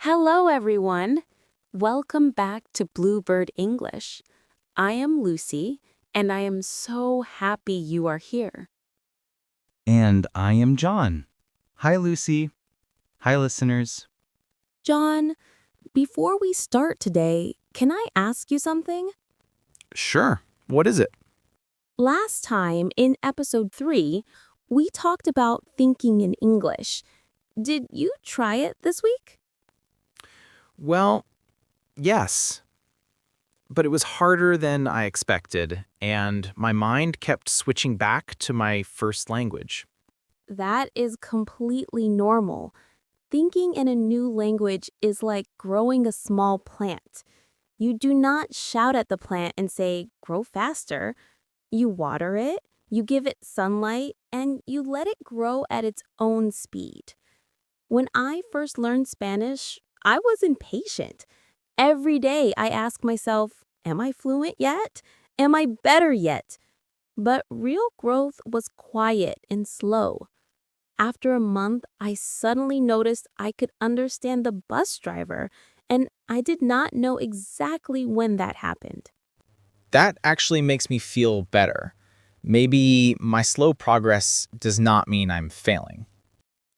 Hello, everyone. Welcome back to Bluebird English. I am Lucy, and I am so happy you are here. And I am John. Hi, Lucy. Hi, listeners. John, before we start today, can I ask you something? Sure. What is it? Last time, in episode 3, we talked about thinking in English. Did you try it this week? Well, yes. But it was harder than I expected, and my mind kept switching back to my first language. That is completely normal. Thinking in a new language is like growing a small plant. You do not shout at the plant and say, grow faster. You water it, you give it sunlight, and you let it grow at its own speed. When I first learned Spanish, I was impatient. Every day I ask myself, am I fluent yet? Am I better yet? But real growth was quiet and slow. After a month, I suddenly noticed I could understand the bus driver, and I did not know exactly when that happened. That actually makes me feel better. Maybe my slow progress does not mean I'm failing.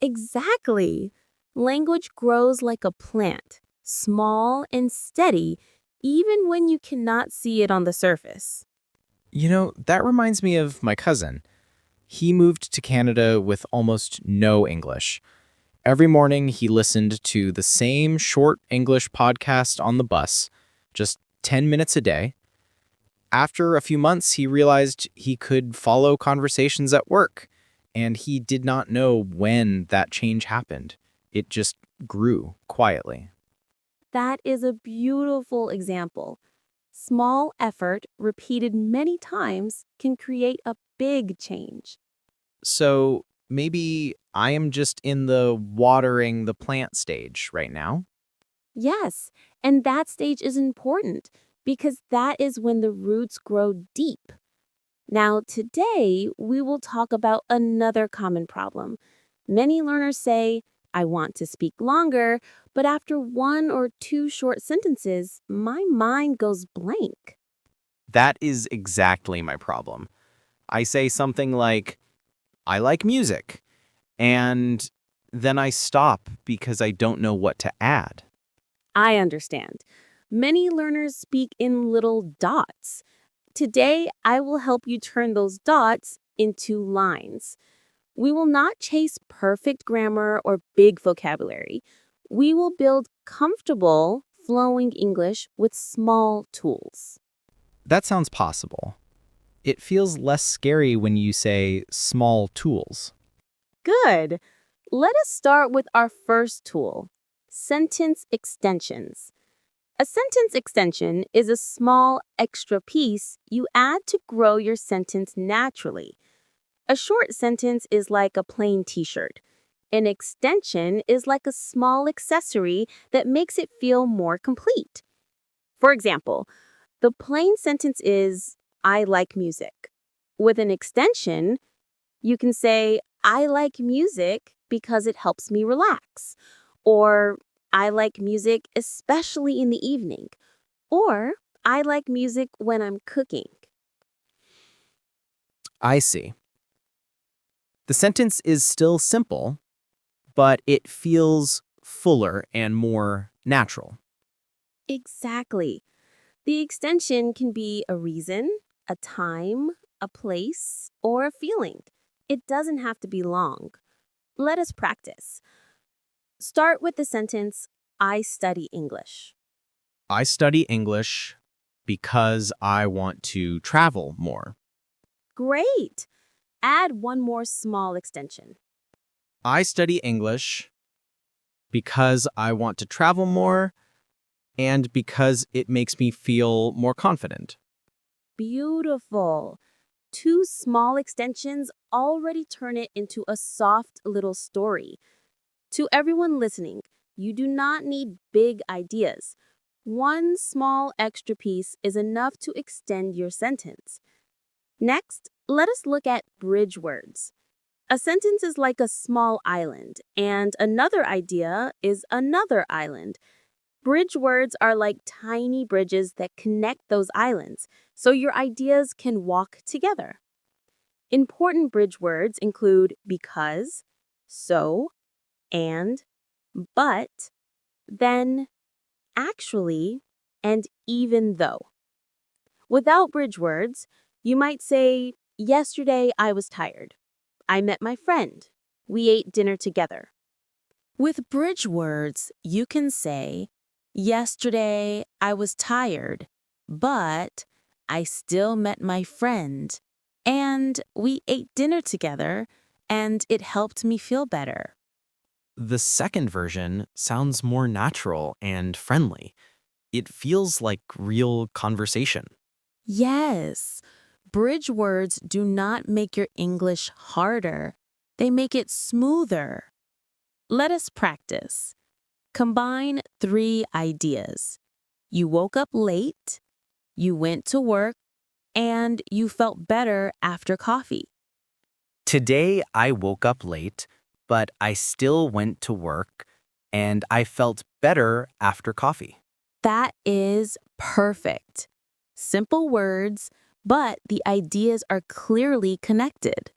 Exactly. Language grows like a plant, small and steady, even when you cannot see it on the surface. That reminds me of my cousin. He moved to Canada with almost no English. Every morning, he listened to the same short English podcast on the bus, just 10 minutes a day. After a few months, he realized he could follow conversations at work, and he did not know when that change happened. It just grew quietly. That is a beautiful example. Small effort, repeated many times, can create a big change. So maybe I am just in the watering the plant stage right now. Yes, and that stage is important because that is when the roots grow deep. Now, today, we will talk about another common problem. Many learners say, I want to speak longer, but after one or two short sentences, my mind goes blank. That is exactly my problem. I say something like, I like music, and then I stop because I don't know what to add. I understand. Many learners speak in little dots. Today, I will help you turn those dots into lines. We will not chase perfect grammar or big vocabulary. We will build comfortable, flowing English with small tools. That sounds possible. It feels less scary when you say small tools. Good. Let us start with our first tool, sentence extensions. A sentence extension is a small extra piece you add to grow your sentence naturally. A short sentence is like a plain t-shirt. An extension is like a small accessory that makes it feel more complete. For example, the plain sentence is, I like music. With an extension, you can say, I like music because it helps me relax. Or, I like music especially in the evening. Or, I like music when I'm cooking. I see. The sentence is still simple, but it feels fuller and more natural. Exactly. The extension can be a reason, a time, a place, or a feeling. It doesn't have to be long. Let us practice. Start with the sentence, I study English. I study English because I want to travel more. Great! Add one more small extension. I study English because I want to travel more and because it makes me feel more confident. Beautiful. Two small extensions already turn it into a soft little story. To everyone listening, you do not need big ideas. One small extra piece is enough to extend your sentence. Next, let us look at bridge words. A sentence is like a small island, and another idea is another island. Bridge words are like tiny bridges that connect those islands, so your ideas can walk together. Important bridge words include because, so, and, but, then, actually, and even though. Without bridge words, you might say, yesterday I was tired. I met my friend. We ate dinner together. With bridge words, you can say, yesterday I was tired, but I still met my friend, and we ate dinner together, and it helped me feel better. The second version sounds more natural and friendly. It feels like real conversation. Yes, bridge words do not make your English harder. They make it smoother. Let us practice. Combine 3 ideas. You woke up late, you went to work, and you felt better after coffee. Today I woke up late, but I still went to work, and I felt better after coffee. That is perfect. Simple words, but the ideas are clearly connected.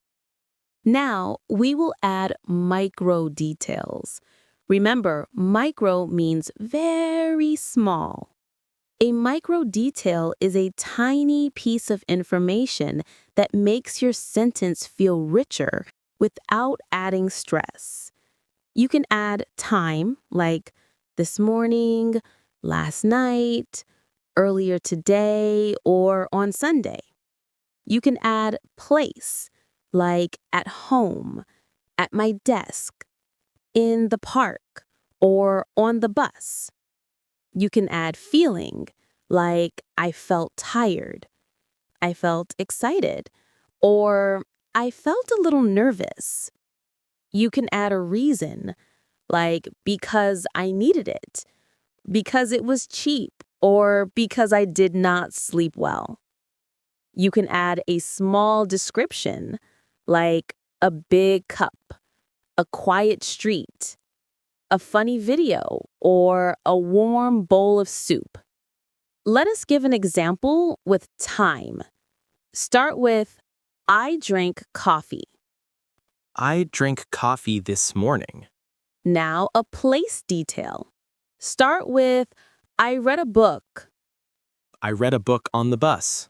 Now, we will add micro details. Remember, micro means very small. A micro detail is a tiny piece of information that makes your sentence feel richer without adding stress. You can add time, like this morning, last night, earlier today, or on Sunday. You can add place, like at home, at my desk, in the park, or on the bus. You can add feeling, like I felt tired, I felt excited, or I felt a little nervous. You can add a reason, like because I needed it, because it was cheap, or because I did not sleep well. You can add a small description, like a big cup, a quiet street, a funny video, or a warm bowl of soup. Let us give an example with time. Start with, I drank coffee. I drank coffee this morning. Now a place detail. Start with, I read a book. I read a book on the bus.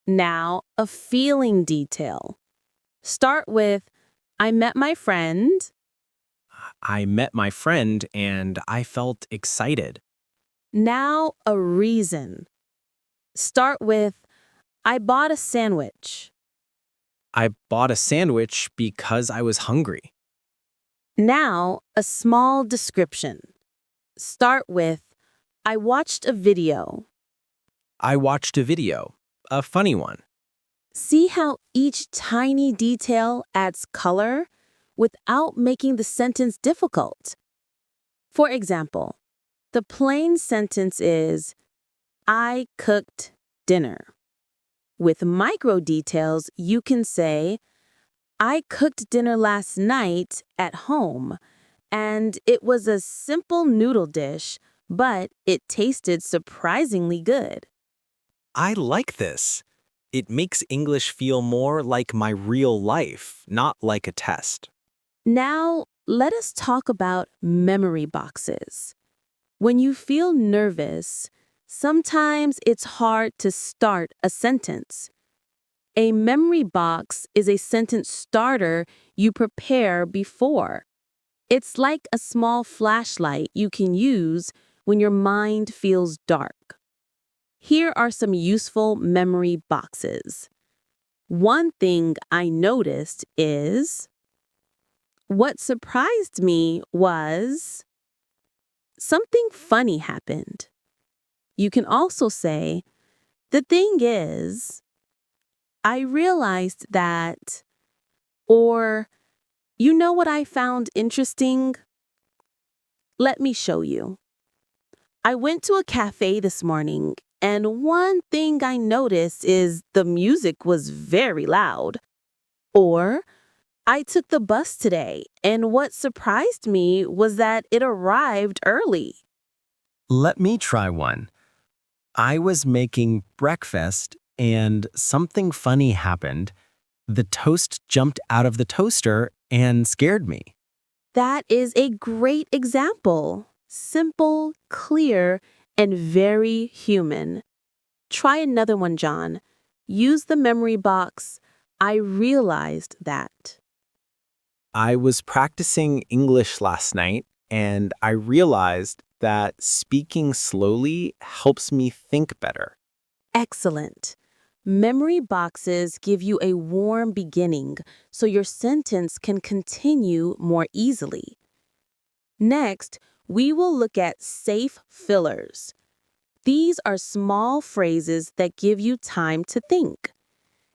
Now a feeling detail. Start with, I met my friend. I met my friend and I felt excited. Now a reason. Start with, I bought a sandwich. I bought a sandwich because I was hungry. Now a small description. Start with, I watched a video. I watched a video, a funny one. See how each tiny detail adds color without making the sentence difficult. For example, the plain sentence is, I cooked dinner. With micro details, you can say, I cooked dinner last night at home, and it was a simple noodle dish, but it tasted surprisingly good. I like this. It makes English feel more like my real life, not like a test. Now, let us talk about memory boxes. When you feel nervous, sometimes it's hard to start a sentence. A memory box is a sentence starter you prepare before. It's like a small flashlight you can use when your mind feels dark. Here are some useful memory boxes. One thing I noticed is, what surprised me was, something funny happened. You can also say, the thing is, I realized that, or, you know what I found interesting? Let me show you. I went to a cafe this morning, and one thing I noticed is the music was very loud. Or, I took the bus today, and what surprised me was that it arrived early. Let me try one. I was making breakfast and something funny happened. The toast jumped out of the toaster and scared me. That is a great example. Simple, clear, and very human. Try another one, John. Use the memory box. I realized that. I was practicing English last night, and I realized that speaking slowly helps me think better. Excellent. Memory boxes give you a warm beginning so your sentence can continue more easily. Next, we will look at safe fillers. These are small phrases that give you time to think.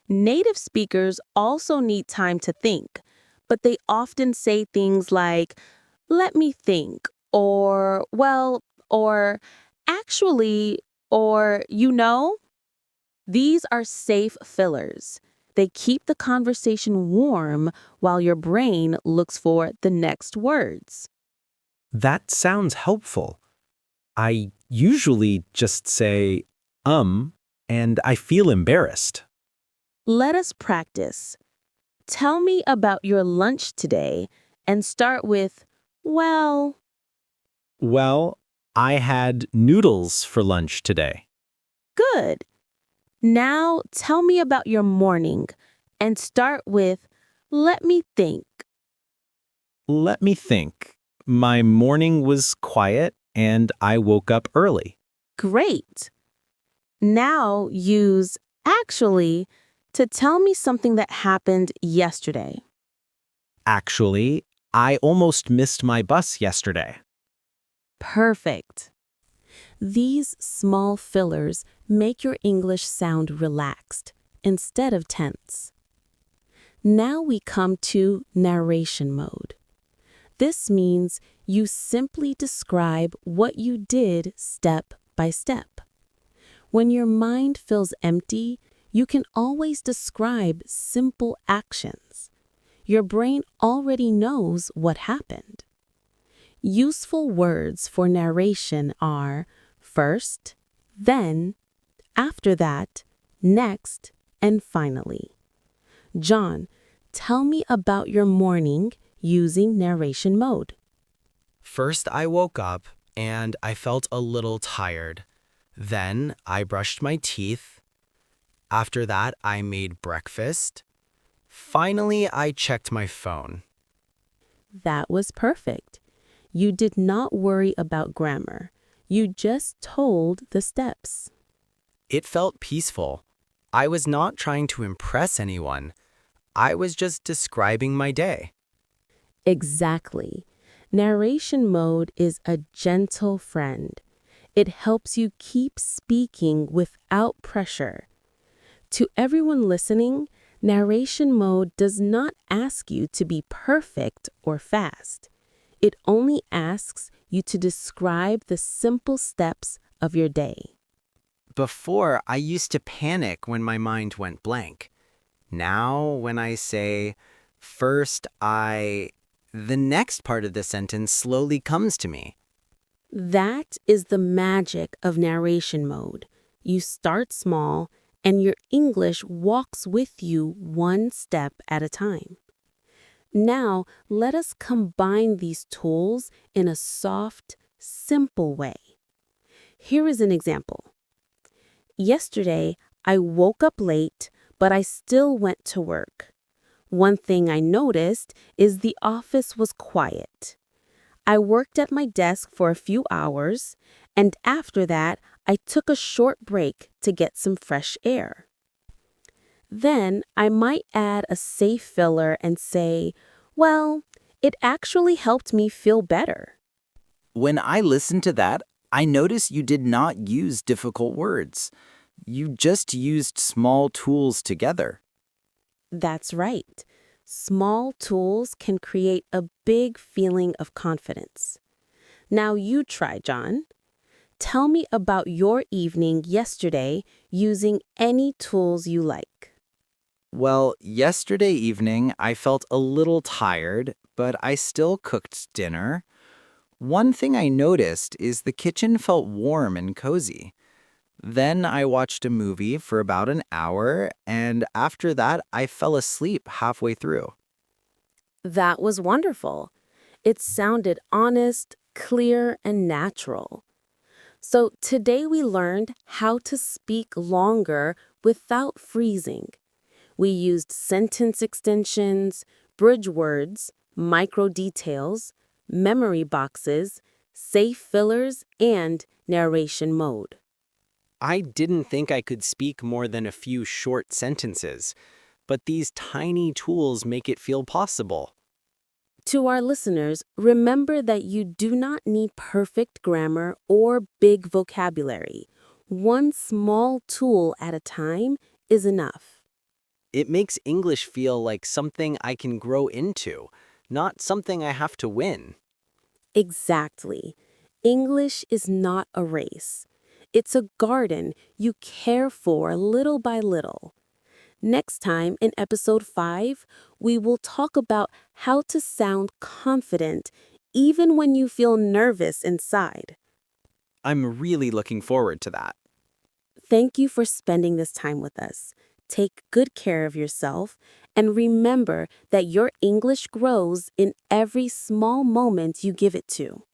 Native speakers also need time to think, but they often say things like, let me think, or, well, or, actually, or, you know. These are safe fillers. They keep the conversation warm while your brain looks for the next words. That sounds helpful. I usually just say, and I feel embarrassed. Let us practice. Tell me about your lunch today and start with, well. Well, I had noodles for lunch today. Good. Now tell me about your morning and start with, let me think. Let me think. My morning was quiet and I woke up early. Great. Now use actually to tell me something that happened yesterday. Actually, I almost missed my bus yesterday. Perfect. These small fillers make your English sound relaxed instead of tense. Now we come to narration mode. This means you simply describe what you did step by step. When your mind feels empty, you can always describe simple actions. Your brain already knows what happened. Useful words for narration are first, then, after that, next, and finally. John, tell me about your morning using narration mode. First, I woke up and I felt a little tired. Then I brushed my teeth. After that, I made breakfast. Finally, I checked my phone. That was perfect. You did not worry about grammar. You just told the steps. It felt peaceful. I was not trying to impress anyone. I was just describing my day. Exactly. Narration mode is a gentle friend. It helps you keep speaking without pressure. To everyone listening, narration mode does not ask you to be perfect or fast. It only asks you to describe the simple steps of your day. Before, I used to panic when my mind went blank. Now, when I say, first the next part of the sentence slowly comes to me. That is the magic of narration mode. You start small, and your English walks with you one step at a time. Now, let us combine these tools in a soft, simple way. Here is an example. Yesterday, I woke up late, but I still went to work. One thing I noticed is the office was quiet. I worked at my desk for a few hours, and after that, I took a short break to get some fresh air. Then I might add a safe filler and say, well, it actually helped me feel better. When I listened to that, I noticed you did not use difficult words. You just used small tools together. That's right. Small tools can create a big feeling of confidence. Now you try, John. Tell me about your evening yesterday using any tools you like. Well, yesterday evening I felt a little tired, but I still cooked dinner. One thing I noticed is the kitchen felt warm and cozy. Then I watched a movie for about an hour, and after that I fell asleep halfway through. That was wonderful. It sounded honest, clear, and natural. So today we learned how to speak longer without freezing. We used sentence extensions, bridge words, micro details, memory boxes, safe fillers, and narration mode. I didn't think I could speak more than a few short sentences, but these tiny tools make it feel possible. To our listeners, remember that you do not need perfect grammar or big vocabulary. One small tool at a time is enough. It makes English feel like something I can grow into, not something I have to win. Exactly. English is not a race. It's a garden you care for little by little. Next time in episode 5, we will talk about how to sound confident even when you feel nervous inside. I'm really looking forward to that. Thank you for spending this time with us. Take good care of yourself and remember that your English grows in every small moment you give it to.